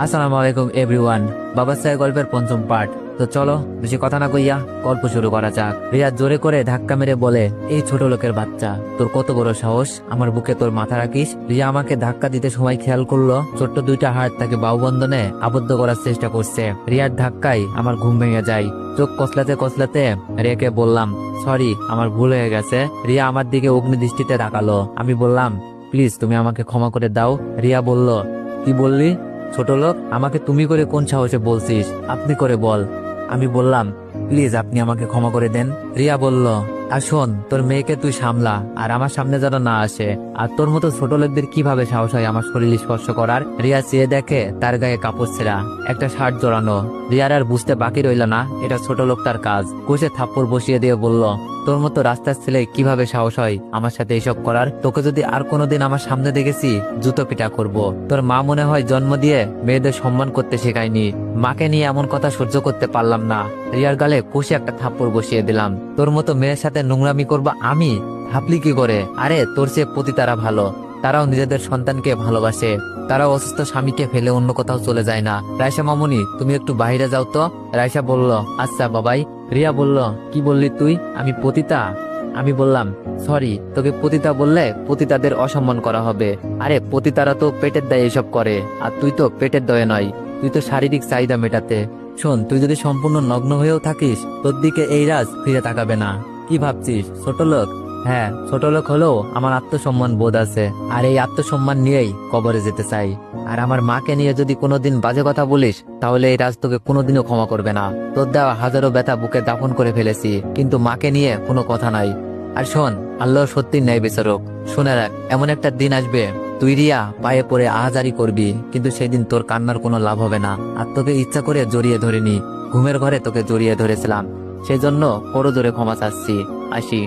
আসসালামু আলাইকুম এভরিওয়ান। বাবা সাহেব গল্পের পঞ্চম পার্ট। তো চলো বেশি কথা না কইয়া গল্প শুরু করা যাক। রিয়া জোরে করে ধাক্কা মেরে বলে, এই ছোট লোকের বাচ্চা, তোর কত বড় সাহস আমার বুকে তোর মাথা রাখিস। রিয়া আমাকে ধাক্কা দিতে সময় খেয়াল করলো ছোট্ট দুইটা হাত তাকে বাহুবন্ধনে আবদ্ধ করার চেষ্টা করছে। রিয়ার ধাক্কায় আমার ঘুম ভেঙে যায়। চোখ কসলাতে কসলাতে রিয়াকে বললাম, সরি আমার ভুল হয়ে গেছে। রিয়া আমার দিকে অগ্নি দৃষ্টিতে তাকালো। আমি বললাম, প্লিজ তুমি আমাকে ক্ষমা করে দাও। রিয়া বলল, কি বললি ছোট লোক? আমাকে তুমি করে কোন সাহসে বলছিস? আপনি করে বল। আমি বললাম, প্লিজ আপনি আমাকে ক্ষমা করে দেন। রিয়া বলল, আর শোন, তোর মেয়েকে তুই সামলা আর আমার সামনে যেন না আসে। আর তোর মতো ছোট লোকদের কিভাবে সাহস হয় আমার শরীর স্পর্শ করার? রিয়া চেয়ে দেখে তার গায়ে কাপড় ছেঁড়া, একটা শার্ট জড়ানো। রিয়ার আর বুঝতে বাকি রইল না এটা ছোট লোকটার কাজ। কষে থাপ্পড় বসিয়ে দিয়ে বলল, তোর মতো রাস্তার ছেলে কিভাবে সাহস হয় আমার সাথে এসব করার? তোকে যদি আর কোনোদিন আমার সামনে দেখেছি জুতো পিটা করব। তোর মা মনে হয় জন্ম দিয়ে মেয়েদের সম্মান করতে শেখায়নি। মাকে নিয়ে এমন কথা সহ্য করতে পারলাম না। রিয়ার গালে কষে একটা থাপ্পড় বসিয়ে দিলাম। তোর মতো মেয়ের সাথে নোংরামি করবা আমি? ভাবলি কি করে? আরে তোর চেয়ে পতিতারা ভালো, তারাও নিজেদের সন্তানকে ভালোবাসে। তারাও অসুস্থ স্বামীকে ফেলে অন্য কোথাও চলে যায় না। রাইসা মামুনি, তুমি একটু বাইরে যাও তো। রাইসা বলল, আচ্ছা বাবাই। রিয়া বলল, কি বললি তুই? আমি পতিতা? আমি বললাম, সরি, তোকে পতিতা বললে পতিতাদের অসম্মান করা হবে। আরে পতিতারা তো পেটের দায়ে এসব করে, আর তুই তো পেটের দয়ে নয়, তুই তো শারীরিক চাহিদা মেটাতে। শোন, তুই যদি সম্পূর্ণ নগ্ন হয়েও থাকিস তোর দিকে এই রাজ ফিরে তাকাবে না। কি ভাবছিস ছোট লোক? হ্যাঁ, ছোট লোক হলেও আমার আত্মসম্মান বোধ আছে, আর এই আত্মসম্মান নিয়েই কবরে যেতে চাই। আর আমার মাকে নিয়ে যদি কোনোদিন বাজে কথা বলিস তাহলে এই রাজ তোকে কোনোদিনও ক্ষমা করবে না। তোর দেওয়া হাজারো ব্যথা বুকে দাফন করে ফেলেছি, কিন্তু মাকে নিয়ে কোনো কথা নাই। আর শোন, আল্লাহ সত্যি ন্যায় বিচারক। শুনে রাখ, এমন একটা দিন আসবে তুই রিয়া পায়ে পড়ে আহাজারি করবি, কিন্তু সেদিন তোর কান্নার কোনো লাভ হবে না। আর তোকে ইচ্ছা করে জড়িয়ে ধরিনি, ঘুমের ঘরে তোকে জড়িয়ে ধরেছিলাম, সেই জন্য বড় জোরে ক্ষমা চাচ্ছি। আসি।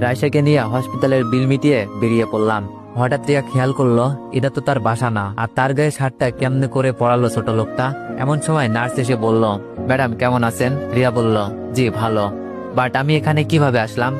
রায়সাকে নিয়ে হসপিটালের বিল মিটিয়ে বেরিয়ে পড়লাম। হঠাৎ রিয়া খেয়াল করলো এটা তো তার বাসা না, আর তার গায়ে শার্টটা কেমনে করে পড়ালো ছোট লোকটা। এমন সময় নার্স এসে বলল, ম্যাডাম কেমন আছেন? রিয়া বলল, জি ভালো, বাট আমি এখানে কিভাবে আসলাম?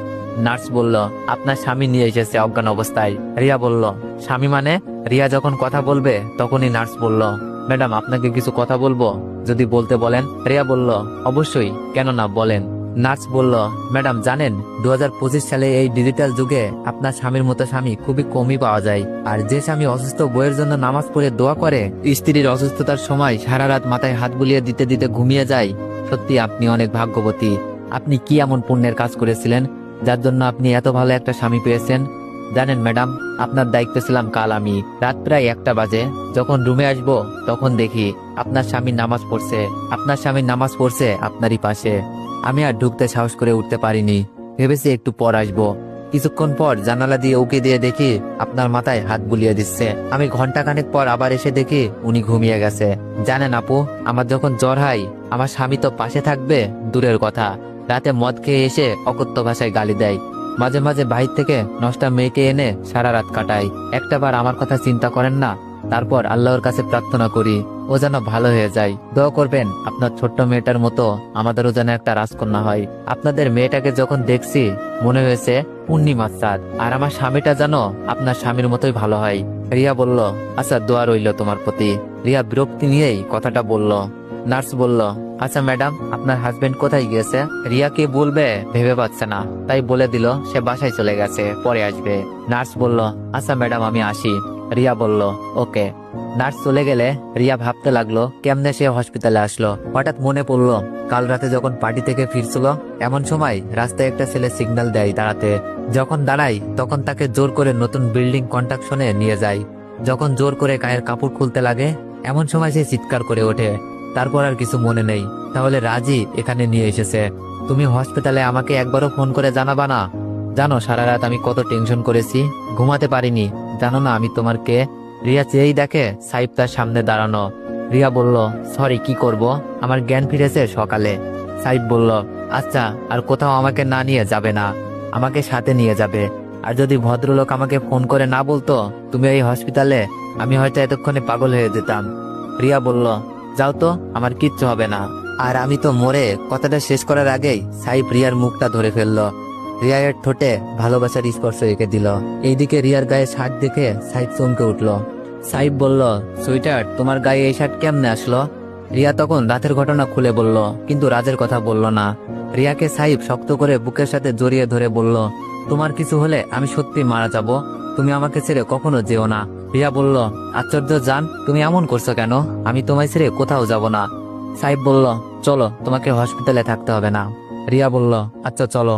নার্স বলল, আপনার স্বামী নিয়ে এসেছে অজ্ঞান অবস্থায়। রিয়া বলল, স্বামী মানে? রিয়া যখন কথা বলবে তখনই নার্স বলল, ম্যাডাম আপনাকে কিছু কথা বলবো, যদি বলতে বলেন। রিয়া বলল, অবশ্যই, কেন না, বলেন। নার্স বলল, ম্যাডাম জানেন 2025 সালে এই ডিজিটাল যুগে আপনার স্বামীর মতো স্বামী খুবই কমই পাওয়া যায়। আর যে স্বামী অসুস্থ বউয়ের জন্য নামাজ পড়ে দোয়া করে, স্ত্রীর অসুস্থতার সময় সারা রাত মাথায় হাত বুলিয়ে দিতে দিতে ঘুমিয়ে যায়, সত্যি আপনি অনেক ভাগ্যবতী। আপনি কি এমন পুণ্যের কাজ করেছিলেন যার জন্য আপনি এত ভালো একটা স্বামী পেয়েছেন? জানেন ম্যাডাম, আপনার দায়িত্ব ছিলাম কাল আমি। রাত প্রায় 1টা বাজে, যখন রুমে আসবো তখন দেখি আপনার স্বামী নামাজ পড়ছে। আপনার স্বামী নামাজ পড়ছে আপনারই পাশে। আমি আর ঢুকতে সাহস করে উঠতে পারিনি, ভেবেছি একটু পর আসবো। কিছুক্ষণ পর জানালা দিয়ে উকি দিয়ে দেখি আপনার মাথায় হাত বুলিয়ে দিচ্ছে। আমি ঘন্টাখানেক পর আবার এসে দেখি উনি ঘুমিয়ে গেছে। জানেন আপু, আমার যখন জ্বর হয় আমার স্বামী তো পাশে থাকবে দূরের কথা, রাতে মদ খেয়ে এসে অকথ্য ভাষায় গালি দেয়। মাঝে মাঝে বাইর থেকে নষ্টা মেয়েকে এনে সারা রাত কাটাই। একটাবার আমার কথা চিন্তা করেন না? তারপর আল্লাহর কাছে প্রার্থনা করি ও যেন ভালো হয়ে যায়। দোয়া করবেন আপনার ছোট্ট মেয়েটার মতো আমাদেরও যেন একটা রাজকন্যা হয়। আপনাদের মেয়েটাকে যখন দেখছি মনে হয়েছে পূর্ণিমার চাঁদ। আর আমার স্বামীটা যেন আপনার স্বামীর মতোই ভালো হয়। রিয়া বলল, আচ্ছা দোয়া রইল তোমার প্রতি। রিয়া বিরক্তি নিয়েই কথাটা বলল। নার্স বলল, আচ্ছা ম্যাডাম, আপনার হাজবেন্ড কোথায় গিয়েছে? রিয়া কি বলবে ভেবে পাচ্ছে না, তাই বলে দিল সে বাসায় চলে গেছে, পরে আসবে। নার্স বলল, আচ্ছা ম্যাডাম আমি আসি। রিয়া বলল, ওকে। নার্স চলে গেলে রিয়া ভাবতে লাগলো কেমনে সে হসপিটালে আসলো। হঠাৎ মনে পড়লো কাল রাতে যখন পার্টি থেকে ফিরছিল এমন সময় রাস্তায় একটা ছেলে সিগন্যাল দেয় দাঁড়াতে। যখন দাঁড়াই তখন তাকে জোর করে নতুন বিল্ডিং কন্ট্রাকশনে নিয়ে যায়। যখন জোর করে গায়ের কাপড় খুলতে লাগে এমন সময় সে চিৎকার করে ওঠে। তারপর আর কিছু মনে নেই। তাহলে রাজি এখানে নিয়ে এসেছে। তুমি হসপিটালে আমাকে একবারও ফোন করে জানাবা না? জানো সারা রাত আমি কত টেনশন করেছি, ঘুমাতে পারিনি। জানো না আমি তোমার কে? রিয়া চেয়েই দেখে সাইব তার সামনে দাঁড়ানো। রিয়া বলল, সরি, কি করব, আমার জ্ঞান ফিরেছে সকালে। সাইব বলল, আচ্ছা, আর কোথাও আমাকে না নিয়ে যাবে না, আমাকে সাথে নিয়ে যাবে। আর যদি ভদ্রলোক আমাকে ফোন করে না বলতো তুমি এই হসপিটালে, আমি হয়তো এতক্ষণে পাগল হয়ে যেতাম। রিয়া বলল, যাও তো, আমার কিচ্ছু হবে না। আর আমি তো মরে কথাটা শেষ করার আগেই সাইব রিয়ার মুখটা ধরে ফেললো। রিয়ার ঠোঁটে ভালোবাসার স্পর্শ এঁকে দিল। এইদিকে রিয়ার গায়ে শার্ট দেখে সাইব চমকে উঠল। সাইব বলল, সুইটার তোমার গায়ে এই শার্ট কেমনে আসলো? রিয়া তখন রাতের ঘটনা খুলে বলল, কিন্তু রাজের কথা বলল না। রিয়াকে সাইব শক্ত করে বুকের সাথে জড়িয়ে ধরে বলল, তোমার কিছু হলে আমি সত্যি মারা যাব, তুমি আমাকে ছেড়ে কখনো যেও না। রিয়া বলল, আশ্চর্য জান, তুমি এমন করছো কেন? আমি তোমায় ছেড়ে কোথাও যাব না। সাইব বলল, চলো, তোমাকে হসপিটালে থাকতে হবে না। রিয়া বলল, আচ্ছা চলো।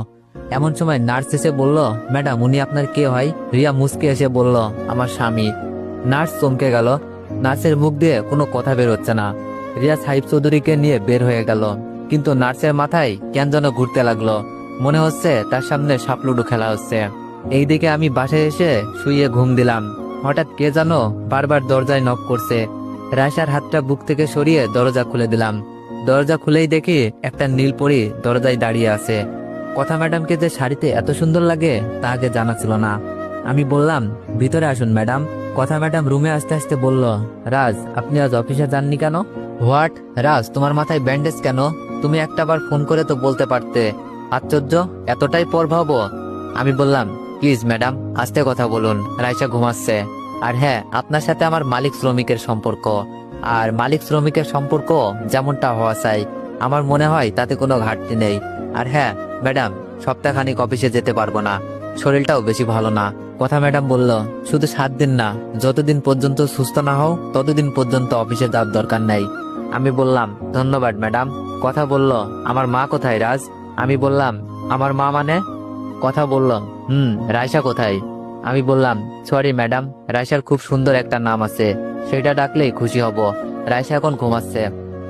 এমন সময় নার্স এসে বলল, ম্যাডাম উনি আপনার কে হয়? রিয়া মুচকে এসে বলল, আমার স্বামী। নার্স চমকে গেল। নার্সের মুখ দিয়ে কোনো কথা বের হচ্ছে না। রিয়া সাইব চৌধুরীকে নিয়ে বের হয়ে গেল, কিন্তু নার্সের মাথায় কেন যেন ঘুরতে লাগলো। মনে হচ্ছে তার সামনে সাপলুডু খেলা হচ্ছে। এইদিকে আমি বাসায় এসে শুয়ে ঘুম দিলাম। হঠাৎ কে যেন বারবার দরজায় নক করছে। রায়সার হাতটা বুক থেকে সরিয়ে দরজা খুলে দিলাম। দরজা খুলেই দেখি একটা নীলপরি দরজায় দাঁড়িয়ে আছে। কথা ম্যাডামকে যে শাড়িতে এত সুন্দর লাগে তা আগে জানা ছিল না। আমি বললাম, ভিতরে আসুন ম্যাডাম। কথা ম্যাডাম রুমে আসতে আসতে বলল, রাজ আপনি আজ অফিসে যাননি কেন? হোয়াট? রাজ তোমার মাথায় ব্যান্ডেজ কেন? তুমি একটাবার ফোন করে তো বলতে পারতে। আশ্চর্য, এতটাই প্রভাব। আমি বললাম, প্লিজ ম্যাডাম আস্তে কথা বলুন, রাইসা ঘুমাচ্ছে। আর হ্যাঁ, আপনার সাথে আমার মালিক শ্রমিকের সম্পর্ক, আর মালিক শ্রমিকের সম্পর্ক যেমনটা হওয়া চাই, আমার মনে হয় তাতে কোনো ঘাটতি নেই। আর হ্যাঁ ম্যাডাম, সপ্তাহখানিক অফিসে যেতে পারবো না, শরীরটাও বেশি ভালো না। কথা ম্যাডাম বলল, শুধু 7 দিন না, যতদিন পর্যন্ত সুস্থ না হও ততদিন পর্যন্ত অফিসে যাওয়ার দরকার নাই। আমি বললাম, ধন্যবাদ ম্যাডাম। কথা বলল, আমার মা কোথায় রাজ? আমি বললাম, আমার মা মানে? কথা বলল, রাইসা কোথায়? আমি বললাম, সরি ম্যাডাম, রাইসার খুব সুন্দর একটা নাম আছে, সেটা ডাকলেই খুশি হব। রাইসা এখন ঘুমাচ্ছে।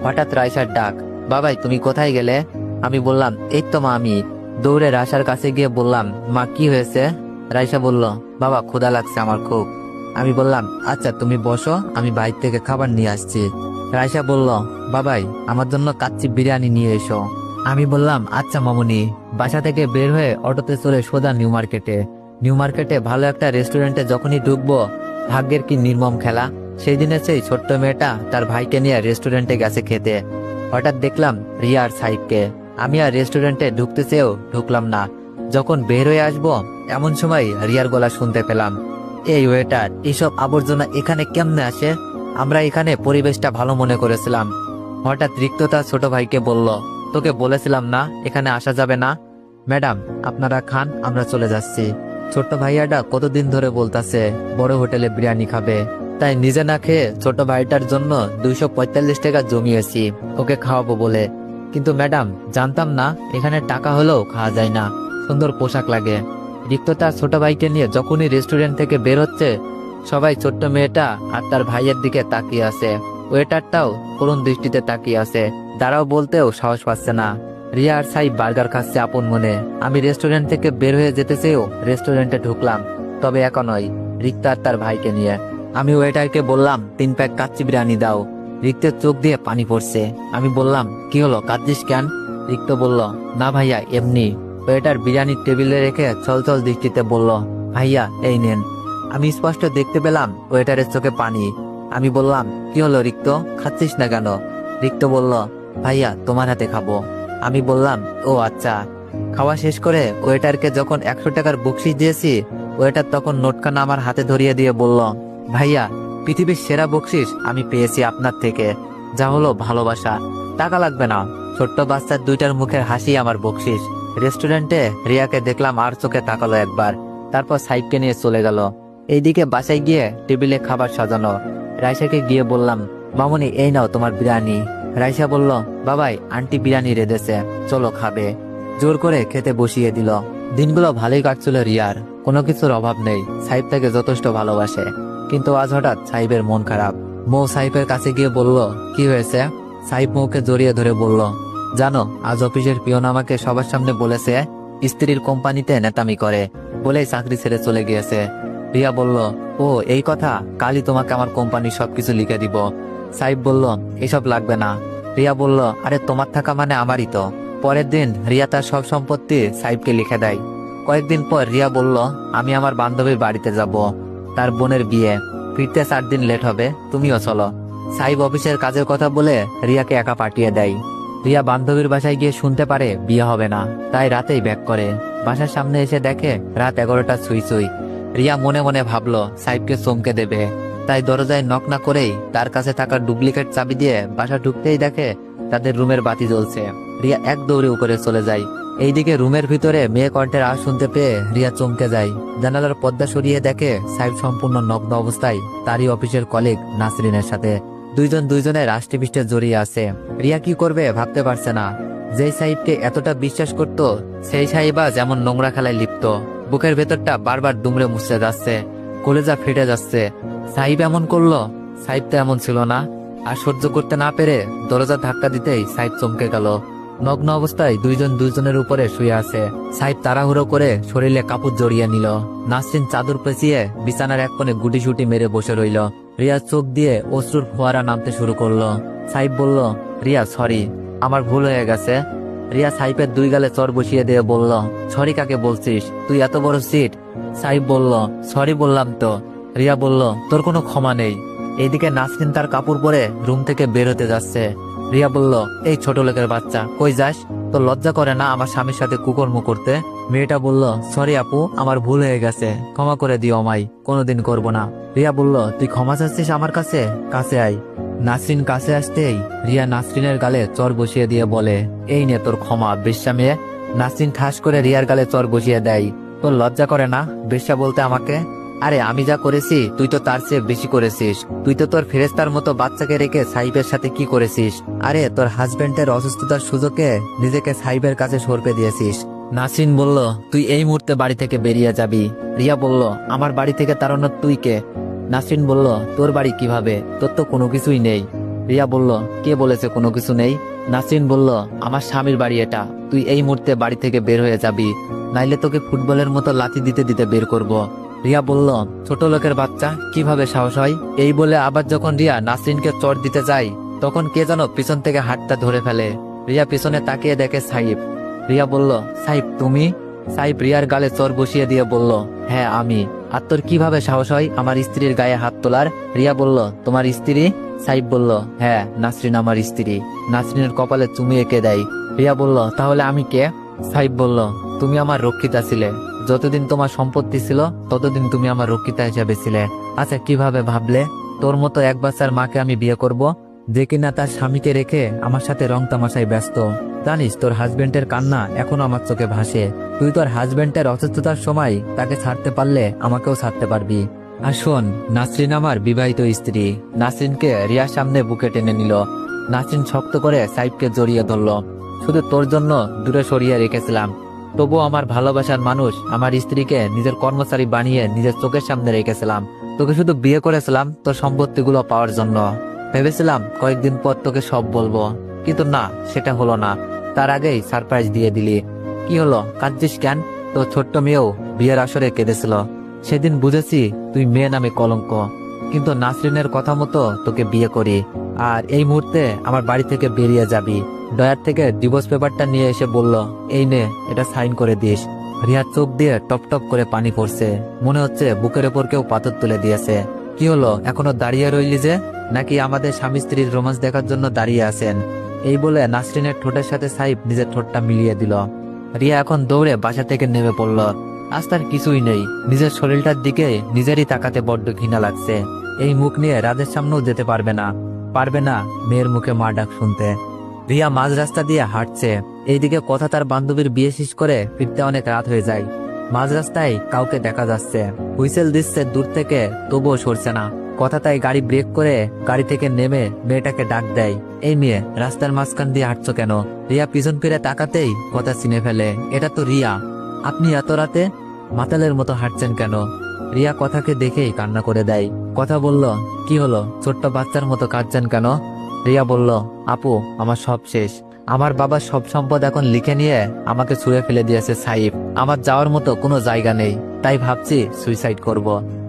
হঠাৎ রাইসার ডাক, বাবাই তুমি কোথায় গেলে? আমি বললাম, এই তো মা। আমি দৌড়ে রাইসার কাছে গিয়ে বললাম, মা কি হয়েছে? রাইসা বলল, বাবা ক্ষুধা লাগছে আমার খুব। আমি বললাম, আচ্ছা তুমি বসো, আমি বাইরে থেকে খাবার নিয়ে আসছি। রাইসা বলল, বাবাই আমার জন্য কাচ্চি বিরিয়ানি নিয়ে এসো। আমি বললাম, আচ্ছা মামুনি। বাসা থেকে বের হয়ে অটোতে চলে সোজা নিউ মার্কেটে। নিউ মার্কেটে ভালো একটা রেস্টুরেন্টে যখনই ঢুকবো, ভাগ্যের কি নির্মম খেলা। সেই দিনে সেই ছোট্ট মেয়েটা তার ভাইকে নিয়ে রেস্টুরেন্টে গেছে খেতে। হঠাৎ দেখলাম রিয়া আর সাইবকে। আমি আর রেস্টুরেন্টে ঢুকতে চেয়েও ঢুকলাম না। যখন বের হয়ে আসবো এমন সময় রিয়ার গলা শুনতে পেলাম, এই ওয়েটার, এইসব আবর্জনা এখানে কেমনে আসে? আমরা এখানে পরিবেশটা ভালো মনে করেছিলাম। হঠাৎ রিক্ততা ছোট ভাইকে বলল, তোকে বলেছিলাম না এখানে আসা যাবে না? ম্যাডাম আপনারা খান, আমরা চলে যাচ্ছি। ছোট্ট ভাইয়াটা কতদিন ধরে বলতাছে বড় হোটেলে বিরিয়ানি খাবে, তাই নিজে না খেয়ে ছোট ভাইটার জন্য 245 টাকা জমিয়েছি ওকে খাওয়াবো বলে। কিন্তু ম্যাডাম জানতাম না এখানে টাকা হলেও খাওয়া যায় না, সুন্দর পোশাক লাগে। রিক্ততার ছোট ভাইকে নিয়ে যখনই রেস্টুরেন্ট থেকে বের হচ্ছে, সবাই ছোট্ট মেয়েটা আর তার ভাইয়ের দিকে তাকিয়ে আছে। ওয়েটারটাও করুণ দৃষ্টিতে তাকিয়ে আছে, দাঁড়াও বলতেও সাহস পাচ্ছে না। রিয়া আর সাই বার্গার খাচ্ছে আপন মনে। আমি রেস্টুরেন্ট থেকে বের হয়ে যেতে চেয়েও রেস্টুরেন্টে ঢুকলাম, তবে একা নয়, রিক্তা আর তার ভাইকে নিয়ে। আমি ওয়েটারকে বললাম, 3 প্যাক কাচ্চি বিরিয়ানি দাও। রিক্তের চোখ দিয়ে পানি পড়ছে। আমি বললাম, কি হলো, কাঁদছিস কেন? রিক্ত বলল, না ভাইয়া এমনি। ওয়েটার বিরিয়ানি টেবিলে রেখে ছলছল দৃষ্টিতে বলল, ভাইয়া এই নেন। আমি স্পষ্ট দেখতে পেলাম ওয়েটারের চোখে পানি। আমি বললাম, কি হলো রিক্ত, খাচ্ছিস না কেন? রিক্ত বলল, ভাইয়া তোমার হাতে খাবো। আমি বললাম, ও আচ্ছা। খাওয়া শেষ করে ওয়েটারকে যখন 100 টাকার বকশিশ দিয়েছি, ওয়েটার তখন নোটখানা আমার হাতে ধরিয়ে দিয়ে বলল, ভাইয়া পৃথিবীর সেরা বকশিশ আমি পেয়েছি আপনার থেকে, যা হলো ভালোবাসা, টাকা লাগবে না। ছোট্ট বাচ্চার 2টার মুখের হাসি আমার বকশিশ। রেস্টুরেন্টে রিয়াকে দেখলাম আর চোখে তাকালো একবার, তারপর সাইবকে নিয়ে চলে গেল। এইদিকে বাসায় গিয়ে টেবিলে খাবার সাজানো। রাইসাকে গিয়ে বললাম, মামুনি এই নাও তোমার বিরিয়ানি। রাইসা বলল, বাবাই আন্টি বিরিয়ানি রেঁধেছে, চলো খাবে। জোর করে খেতে বসিয়ে দিল। দিনগুলো ভালোই কাটছিল রিয়ার, কোনো কিছুর অভাব নেই। সাইব তাকে যথেষ্ট ভালোবাসে, কিন্তু আজ হঠাৎ সাইবের মন খারাপ। মৌ সাইবের কাছে গিয়ে বলল, কি হয়েছে? সাইব মৌকে জড়িয়ে ধরে বলল, জানো আজ অফিসের পিয়ন আমাকে সবার সামনে বলেছে স্ত্রীর কোম্পানিতে নেতামি করে, বলেই চাকরি ছেড়ে চলে গিয়েছে। রিয়া বলল, ও এই কথা, কালই তোমাকে আমার কোম্পানি সবকিছু লিখে দিব। সাইব বলল, এসব লাগবে না। রিয়া বলল, আরে তোমার থাকা মানে আমারই তো। পরের দিন রিয়া তার সব সম্পত্তি সাইবকে লিখে দেয়। কয়েকদিন পর রিয়া বলল, আমি আমার বান্ধবীর বাড়িতে যাব, তার বোনের বিয়ে, ফিরতে 4 দিন লেট হবে, তুমিও চলো। সাইব অফিসের কাজের কথা বলে রিয়াকে একা পাঠিয়ে দেয়। রিয়া বান্ধবীর বাসায় গিয়ে শুনতে পারে বিয়ে হবে না, তাই রাতেই ব্যাক করে। বাসার সামনে এসে দেখে রাত 11টা ছুঁই ছুঁই। রিয়া মনে মনে ভাবলো সাইবকে চমকে দেবে, তাই দরজায় নক না করেই তার কাছে থাকা ডুপ্লিকেট চাবি দিয়ে বাসা ঢুকতেই দেখে তাদের রুমের বাতি জ্বলছে। রিয়া এক দৌড়ে উপরে চলে যায়। এইদিকে রুমের ভিতরে মেয়ে কণ্ঠের আওয়াজ শুনতে পেয়ে রিয়া চমকে যায়। জানালার পর্দা সরিয়ে দেখে সাইফ সম্পূর্ণ নগ্ন অবস্থায় তারই অফিসের কলিগ নাসরিনের সাথে দুইজন দুইজনের আষ্টেপৃষ্টে জড়িয়ে আছে। রিয়া কি করবে ভাবতে পারছে না। যেই সাইফকে এতটা বিশ্বাস করত সেই সাইবা যেমন নোংরা খেলায় লিপ্ত। বুকের ভেতরটা বারবার দুমড়ে মুছড়ে যাচ্ছে, কলেজা ফেটে যাচ্ছে। সাইব এমন করলো? সাইব তো এমন ছিল না। আর সহ্য করতে না পেরে দরজা ধাক্কা দিতেই সাইব চমকে গেল। নগ্ন অবস্থায় দুইজন দুইজনের উপরে শুয়ে আছে। সাইব তাড়াহুড়ো করে শরীরে কাপড় জড়িয়ে নিল। নাসরিন চাদর পেঁচিয়ে বিছানার এক কোণে গুটিসুটি মেরে বসে রইল। রিয়া চোখ দিয়ে অশ্রুর ফোয়ারা নামতে শুরু করলো। সাইব বলল, রিয়া সরি, আমার ভুল হয়ে গেছে। রিয়া সাইফের দুই গালে চর বসিয়ে দিয়ে বলল, সরি কাকে বলছিস? তুই এত বড় সিট। সাইফ বলল, সরি বললাম তো। রিয়া বলল, তোর কোনো ক্ষমা নেই। এইদিকে নাসরিন তার কাপড় পরে রুম থেকে বের হতে যাচ্ছে। রিয়া বলল, এই ছোট লোকের বাচ্চা, কই যাস? তোর লজ্জা করে না আমার স্বামীর সাথে কুকর্ম করতে? মেয়েটা বলল, সরি আপু, আমার ভুল হয়ে গেছে, ক্ষমা করে দিও আমায়, কোনোদিন করব না। রিয়া বলল, তুই ক্ষমা চাচ্ছিস আমার কাছে? কাছে আয়। নাসরিন কাছে আসতেই রিয়া নাসরিনের গালে চর বসিয়ে দিয়ে বলে, এই নে তোর ক্ষমা বেশ্যা মেয়ে। নাসরিন ঠাস করে রিয়ার গালে চর বসিয়ে দেয়। তোর লজ্জা করে না বেশ্যা বলতে আমাকে? আরে আমি যা করেছি তুই তো তার চেয়ে বেশি করেছিস। তুই তো তোর ফেরেস্তার মতো বাচ্চাকে রেখে সাইবের সাথে কি করেছিস? আরে তোর হাজবেন্ডের অসুস্থতার সুযোগে নিজেকে সাইবের কাছে সরপে দিয়েছিস। নাসরিন বলল, তুই এই মুহূর্তে বাড়ি থেকে বেরিয়ে যাবি। রিয়া বলল, আমার বাড়ি থেকে তাড়ানোর তুই কে? নাসরিন বলল, তোর বাড়ি কিভাবে? তোর তো কোনো কিছুই নেই। রিয়া বলল, কে বলেছে কোনো কিছু নেই? নাসরিন বলল, আমার স্বামীর বাড়ি এটা। তুই এই মুহূর্তে বাড়ি থেকে বের হয়ে যাবি, নাইলে তোকে ফুটবলের মতো লাথি দিতে দিতে বের করব। রিয়া বলল, ছোট লোকের বাচ্চা, কিভাবে সাহস হয়? এই বলে আবার যখন রিয়া নাসরিনকে চড় দিতে যায় তখন কে যেন পিছন থেকে হাতটা ধরে ফেলে। রিয়া পিছনে তাকিয়ে দেখে সাইফ। রিয়া বলল, সাইফ তুমি? সাইফ রিয়ার গালে চর বসিয়ে দিয়ে বলল, হ্যাঁ আমি। আর তোর কিভাবে সাহস হয় আমার স্ত্রীর গায়ে হাত তোলার? রিয়া বলল, তোমার স্ত্রী? সাইফ বলল, হ্যাঁ নাসরিন আমার স্ত্রী। নাসরিনের কপালে চুমু এঁকে দেয়। রিয়া বলল, তাহলে আমি কে? সাইফ বলল, তুমি আমার রক্ষিতা ছিলে। যতদিন তোমার সম্পত্তি ছিল ততদিন তুমি আমার রক্ষিতা হিসেবে ছিলে। আচ্ছা কিভাবে ভাবলে তোর মতো এক বাচ্চার মাকে আমি বিয়ে করব, যে কিনা তার স্বামীকে রেখে আমার সাথে রং তামাশায় ব্যস্ত? জানিস তোর হাজবেন্ডের কান্না এখনো আমার চোখে ভাসে। তুই তোর হাজবেন্ডের অসুস্থতার সময় তাকে ছাড়তে পারলে আমাকেও ছাড়তে পারবি। আর শোন, নাসরিন আমার বিবাহিত স্ত্রী। নাসরিনকে রিয়ার সামনে বুকে টেনে নিল। নাসরিন শক্ত করে সাইফকে জড়িয়ে ধরল। শুধু তোর জন্য দূরে সরিয়ে রেখেছিলাম, তবুও আমার ভালোবাসার মানুষ আমার স্ত্রীকে নিজের কর্মচারী বানিয়ে নিজের চোখের সামনে রেখেছিলাম। তোকে শুধু বিয়ে করেছিলাম তোর সম্পত্তিগুলো পাওয়ার জন্য। ভেবেছিলাম কয়েকদিন পর তোকে সব বলবো, কিন্তু না, সেটা হলো না। তার আগেই সারপ্রাইজ দিয়ে দিলি। কি হলো, কাঁদছিস কেন? তোর ছোট্ট মেয়েও বিয়ের আসরে কেঁদেছিল। সেদিন বুঝেছি তুই মেয়ে নামে কলঙ্ক। কিন্তু নাসরিনের কথা মতো তোকে বিয়ে করি, আর এই মুহূর্তে আমার বাড়ি থেকে বেরিয়ে যাবি। ডয়ার থেকে ডিভোর্স পেপারটা নিয়ে এসে বলল, এই নে, এটা সাইন করে দিস। রিয়ার চোখ দিয়ে টপ টপ করে পানি পড়ছে। মনে হচ্ছে বুকের ওপর কেউ পাথর তুলে দিয়েছে। কি হলো, এখনো দাঁড়িয়ে রইলি যে? নাকি আমাদের স্বামী স্ত্রীর রোমান্স দেখার জন্য দাঁড়িয়ে আছেন? এই বলে নাসরিনের ঠোঁটের সাথে সাইফ নিজের ঠোঁটটা মিলিয়ে দিল। রিয়া এখন দৌড়ে বাসা থেকে নেমে পড়ল। আজ তার কিছুই নেই, নিজের শরীরটার দিকে নিজেরই তাকাতে বড্ড ঘৃণা লাগছে। এই মুখ নিয়ে রাজের সামনেও যেতে পারবে না মেয়ের মুখে মা ডাক শুনতে। রিয়া মাঝ রাস্তা দিয়ে হাঁটছে। এইদিকে কথা তার বান্ধবীর বিয়ে শেষ করে ফিরতে অনেক রাত হয়ে যায়। মাঝ রাস্তায় কাউকে দেখা যাচ্ছে, হুইসেল দিচ্ছে দূর থেকে, তবুও সরছে না কথা। তাই গাড়ি ব্রেক করে গাড়ি থেকে নেমে মেয়েটাকে ডাক দেয়, এই মেয়ে, রাস্তার মাঝখান দিয়ে হাঁটছো কেন? রিয়া পিছন ফিরে তাকাতেই কথা চিনে ফেলে, এটা তো রিয়া। আপনি এত রাতে মাতালের মতো হাঁটছেন কেন? রিয়া কথাকে দেখেই কান্না করে দেয়। কথা বলল, কি হলো, ছোট্ট বাচ্চার মতো কাঁদছেন কেন? রিয়া বলল, আপু, আমার সব শেষ। আমার বাবার সব সম্পদ এখন লিখে নিয়ে আমাকে ছুঁড়ে ফেলে দিয়েছে সাইফ। আমার যাওয়ার মতো কোনো জায়গা নেই, তাই ভাবছি সুইসাইড করব।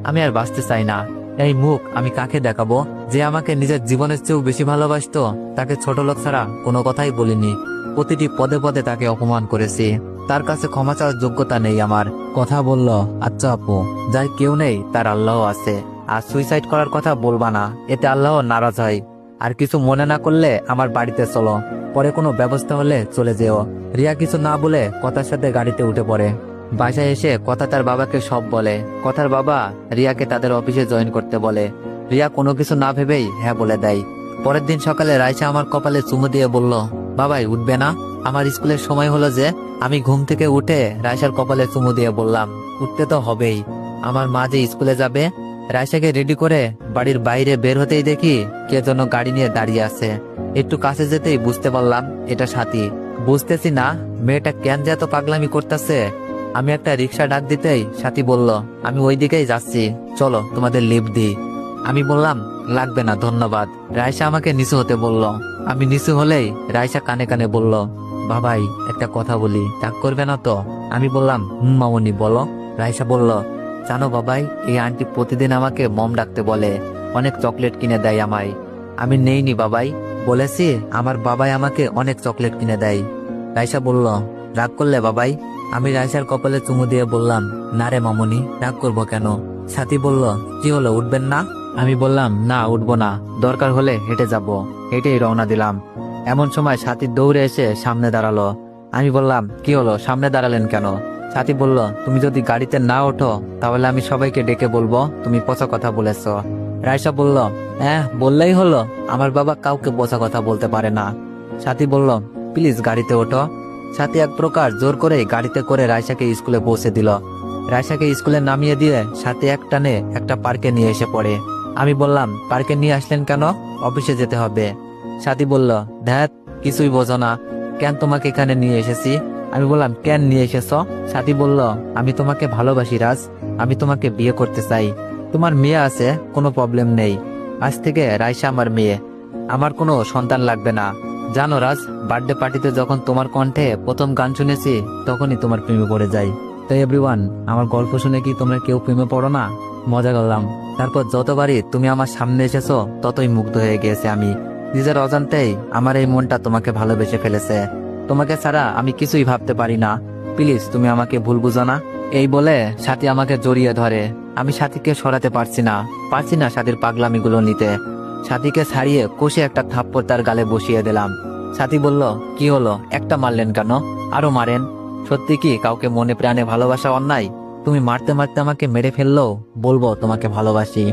আমি আর বাঁচতে চাই না। এই মুখ আমি কাকে দেখাবো? যে আমাকে নিজের জীবনের চেয়েও বেশি ভালোবাসতো তাকে ছোট লোক ছাড়া কোনো কথাই বলিনি। প্রতিটি পদে পদে তাকে অপমান করেছি। তার কাছে ক্ষমা চাওয়ার যোগ্যতা নেই আমার। কথা বলল, আচ্ছা আপু, যার কেউ নেই তার আল্লাহ আছে। আর সুইসাইড করার কথা বলবা না, এতে আল্লাহ নারাজ হয়। আর কিছু মনে না করলে আমার বাড়িতে চলো, পরে কোনো ব্যবস্থা হলে চলে যেও। রিয়া কিছু না বলে কথার সাথে গাড়িতে উঠে পড়ে। বাসায় এসে কথা তার বাবাকে সব বলে। কথার বাবা রিয়াকে তাদের অফিসে জয়েন করতে বলে। রিয়া কোনো কিছু না ভেবেই হ্যাঁ বলে দেয়। পরের দিন সকালে রাইসা আমার কপালে চুমু দিয়ে বলল, বাবাই উঠবে না? আমার স্কুলের সময় হলো যে। আমি ঘুম থেকে উঠে রাইসার কপালে চুমু দিয়ে বললাম, উঠতে তো হবেই, আমার মা যে স্কুলে যাবে। রাইসাকে রেডি করে বাড়ির বাইরে বের হতেই দেখি কে যেন গাড়ি নিয়ে দাঁড়িয়ে আছে। একটু কাছে যেতেই বুঝতে পারলাম এটা সাথী। বুঝতেছি না মেয়েটা কেন যে এত পাগলামি করতেছে। আমি একটা রিক্সা ডাক দিতেই সাথী বলল, আমি ওই দিকেই যাচ্ছি, চলো তোমাদের লিফট দিই। আমি বললাম, লাগবে না ধন্যবাদ। রাইসা আমাকে নিচু হতে বলল। আমি নিচু হলেই রাইসা কানে কানে বলল, বাবাই একটা কথা বলি, রাগ করবে না তো? আমি বললাম, মামনি বলো। রাইসা বলল, জানো বাবাই, এই আন্টি প্রতিদিন আমাকে মম ডাকতে বলে, অনেক চকলেট কিনে দেয় আমায়। আমি নেইনি বাবাই, বলেছি আমার বাবাই আমাকে অনেক চকলেট কিনে দেয়। রাইসা বলল, রাগ করলে বাবাই? আমি রাইসার কপালে চুমু দিয়ে বললাম, না রে মামনি, রাগ করবো কেন? সাথী বলল, কি হলো, উঠবেন না? আমি বললাম, না উঠবো না, দরকার হলে হেঁটে যাব। হেঁটেই রওনা দিলাম। এমন সময় সাথী দৌড়ে এসে সামনে দাঁড়ালো। আমি বললাম, কি হলো, সামনে দাঁড়ালেন কেন? সাথী বলল, তুমি যদি গাড়িতে না ওঠো তাহলে আমি সবাইকে ডেকে বলবো তুমি পচা কথা বলেছ। রাইসা বলল, হ্যাঁ বললেই হলো, আমার বাবা কাউকে পচা কথা বলতে পারে না। সাথী বলল, প্লিজ গাড়িতে ওঠো। সাথী এক প্রকার জোর করে গাড়িতে করে রাইসাকে স্কুলে পৌঁছে দিল। রাইসাকে স্কুলে নামিয়ে দিয়ে সাথী এক টানে একটা পার্কে নিয়ে এসে পড়ে। আমি বললাম, পার্কে নিয়ে আসলেন কেন? অফিসে যেতে হবে। সাথী বলল, ধ্যাত, কিছুই বোঝো না, কেন তোমাকে এখানে নিয়ে এসেছি? আমি বললাম, কেন নিয়ে এসেছ? সাথী বলল, আমি তোমাকে ভালোবাসি রাজ, আমি তোমাকে বিয়ে করতে চাই। তোমার মেয়ে আছে, কোনো প্রবলেম নেই। আজ থেকে রাইসা আমার মেয়ে, আমার কোনো সন্তান লাগবে না। জানো রাজ, বার্থডে পার্টিতে যখন তোমার কণ্ঠে প্রথম গান শুনেছি তখনই তোমার প্রেমে পড়ে যাই। তো এভরিওয়ান, আমার গল্প শুনে কি তোমরা কেউ প্রেমে পড়ো না? মজা করলাম। তারপর যতবারই তুমি আমার সামনে এসেছো ততই মুগ্ধ হয়ে গিয়েছে আমি। নিজের অজান্তেই আমার এই মনটা তোমাকে ভালোবেসে ফেলেছে। তোমাকে ছাড়া আমি কিছুই ভাবতে পারি না। প্লিজ তুমি আমাকে ভুল বুঝো না। এই বলে সাথী আমাকে জড়িয়ে ধরে। আমি সাথীকে সরাতে পারছি না সাথীর পাগলামিগুলো নিতে। সাথীকে ছাড়িয়ে কষে একটা থাপ্পড় তার গালে বসিয়ে দিলাম। সাথী বলল, কি হলো, একটা মারলেন কেন? আরো মারেন। সত্যি কি কাউকে মনে প্রাণে ভালোবাসা অন্যায়? তুমি মারতে মারতে আমাকে মেরে ফেললেও বলবো তোমাকে ভালোবাসি।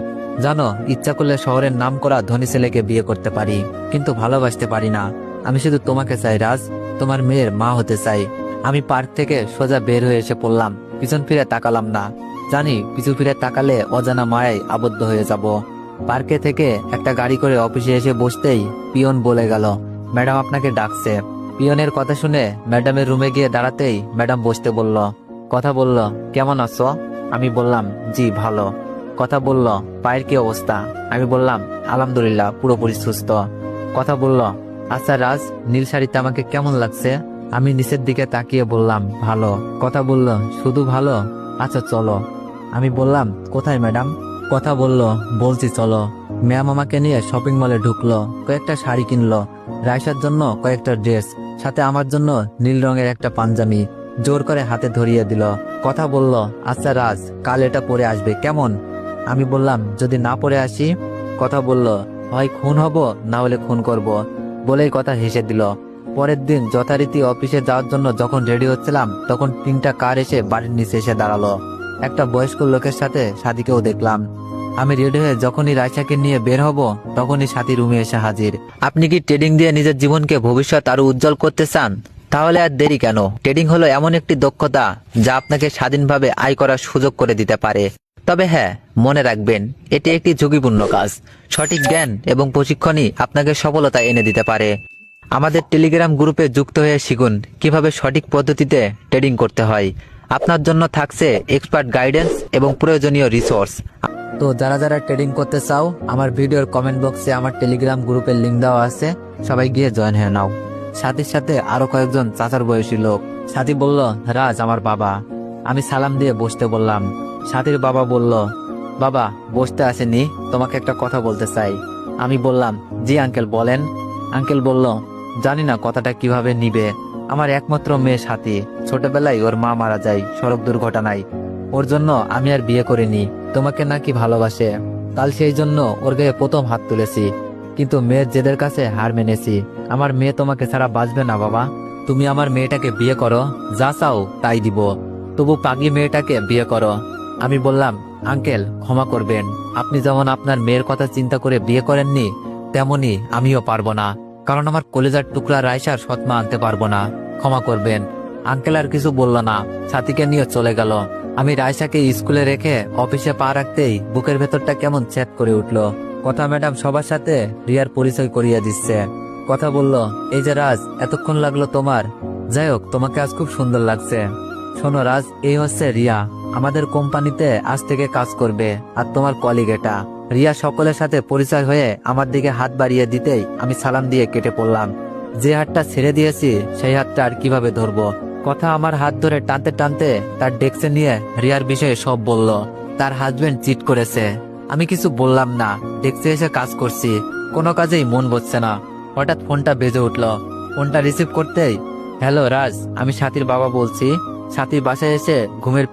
জানো, ইচ্ছা করলে শহরের নাম করা ধনী ছেলেকে বিয়ে করতে পারি, কিন্তু ভালোবাসতে পারি না। আমি শুধু তোমাকে চাই রাজ, তোমার মেয়ের মা হতে চাই। আমি পার্ক থেকে সোজা বের হয়ে এসে পড়লাম। পিছন ফিরে তাকালাম না। জানি পিছু ফিরে তাকালে অজানা মায়ায় আবদ্ধ হয়ে যাব। পার্কে থেকে একটা গাড়ি করে অফিসে এসে বসতেই পিয়ন বলে গেল, ম্যাডাম আপনাকে ডাকছে। পিয়নের কথা শুনে ম্যাডামের রুমে গিয়ে দাঁড়াতেই ম্যাডাম বসতে বলল। কথা বলল, কেমন আছো? আমি বললাম, জি ভালো। কথা বলল, পায়ের কি অবস্থা? আমি বললাম, আলহামদুলিল্লাহ পুরোপুরি সুস্থ। কথা বলল, আচ্ছা রাজ, নীল শাড়িতে আমাকে কেমন লাগছে? আমি নিচের দিকে তাকিয়ে বললাম, ভালো। কথা বলল, শুধু ভালো? আচ্ছা চলো। আমি বললাম, কোথায় ম্যাডাম? কথা বলল, বলছি চলো। ম্যাম আমাকে নিয়ে শপিং মলে ঢুকলো। কয়েকটা শাড়ি কিনলো, রাইসার জন্য কয়েকটা ড্রেস, সাথে আমার জন্য নীল রঙের একটা পাঞ্জাবি জোর করে হাতে ধরিয়ে দিল। কথা বলল, আচ্ছা রাজ, কাল এটা পরে আসবে কেমন? আমি বললাম, যদি না পরে আসি? কথা বলল, হয় খুন হব না হলে খুন করব, বলেই কথা হেসে দিল। পরের দিন যথারীতি অফিসে যাওয়ার জন্য যখন রেডি হচ্ছিলাম তখন 3টা কার এসে বাড়ির নিচে এসে দাঁড়ালো। একটা বয়স্ক লোকের সাথে সাথীকেও দেখলাম। আমি রেডি হয়ে যখনই রাইসাকে নিয়ে বের হব তখনই সাথী রুমে এসে হাজির। আপনি কি ট্রেডিং দিয়ে নিজের জীবনকে ভবিষ্যৎ আরো উজ্জ্বল করতে চান? তাহলে আর দেরি কেন? ট্রেডিং হলো এমন একটি দক্ষতা যা আপনাকে স্বাধীনভাবে আয় করার সুযোগ করে দিতে পারে। তবে হ্যাঁ, মনে রাখবেন, এটি একটি ঝুঁকিপূর্ণ কাজ। সঠিক জ্ঞান এবং প্রশিক্ষণই আপনাকে সফলতা এনে দিতে পারে। আমাদের টেলিগ্রাম গ্রুপে যুক্ত হয়ে শিখুন কিভাবে সঠিক পদ্ধতিতে ট্রেডিং করতে হয়। আপনার জন্য থাকছে এক্সপার্ট গাইডেন্স এবং প্রয়োজনীয় রিসোর্স। তো যারা যারা ট্রেডিং করতে চাও, আমার ভিডিওর কমেন্ট বক্সে আমার টেলিগ্রাম গ্রুপের লিংক দেওয়া আছে, সবাই গিয়ে জয়েন হয়ে নাও। সাথীর সাথে আরো কয়েকজন চাচার বয়সী লোক। সাথী বলল, রাজ আমার বাবা। আমি সালাম দিয়ে বসতে বললাম। সাথীর বাবা বলল, বাবা বসতে আসেনি, তোমাকে একটা কথা বলতে চাই। আমি বললাম, জি আঙ্কেল বলেন। আঙ্কেল বলল, জানি না কথাটা কিভাবে নিবে। আমার একমাত্র মেয়ে সাথী, ছোটবেলায় ওর মা মারা যায় সড়ক দুর্ঘটনায়। ওর জন্য আমি আর বিয়ে করিনি। তোমাকে নাকি ভালোবাসে, কাল সেই জন্য ওর গায়ে প্রথম হাত তুলেছি, কিন্তু মেয়ের জেদের কাছে হার মেনেছি। আমার মেয়ে তোমাকে ছাড়া বাঁচবে না বাবা। তুমি আমার মেয়েটাকে বিয়ে করো, যা চাও তাই দিব, তবু পাগলি মেয়েটাকে বিয়ে করো। আমি বললাম, আঙ্কেল ক্ষমা করবেন, আপনি যেমন আপনার মেয়ের কথা চিন্তা করে বিয়ে করেননি, তেমনি আমিও পারবো না, কারণ আমার কলেজার টুকরা রাইসার সৎমা আনতে পারবো না, ক্ষমা করবেন। আঙ্কেল আর কিছু বলল না, সাথীকে নিয়ে চলে গেল। আমি রাইসাকে স্কুলে রেখে অফিসে পা রাখতেই বুকের ভেতরটা কেমন চ্যাট করে উঠলো। কথা ম্যাডাম সবার সাথে রিয়ার পরিচয় করিয়ে দিচ্ছে। কথা বলল, এই যে রাজ, এতক্ষণ লাগলো তোমার? যাই হোক, তোমাকে আজ খুব সুন্দর লাগছে। শোনো রাজ, এই হচ্ছে রিয়া, আমাদের কোম্পানিতে আজ থেকে কাজ করবে, আর তোমার কলিগ এটা। রিয়া সকলের সাথে পরিচয় হয়ে আমার দিকে হাত বাড়িয়ে দিতেই আমি সালাম দিয়ে কেটে পড়লাম। যে হাতটা ছেড়ে দিয়েছি সেই হাতটা আর কিভাবে ধরবো। কথা আমার হাত ধরে টানতে টানতে তার ডেস্কে নিয়ে রিয়ার বিষয়ে সব বলল। তার হাজবেন্ড চিট করেছে। আমি কিছু বললাম না, ডেস্কে এসে কাজ করছি, কোনো কাজেই মন বসছে না। হঠাৎ ফোনটা বেজে উঠলো। ফোনটা রিসিভ করতেই, হ্যালো রাজ, আমি সাথীর বাবা বলছি। সাথী বাসায় এসে ঘুমের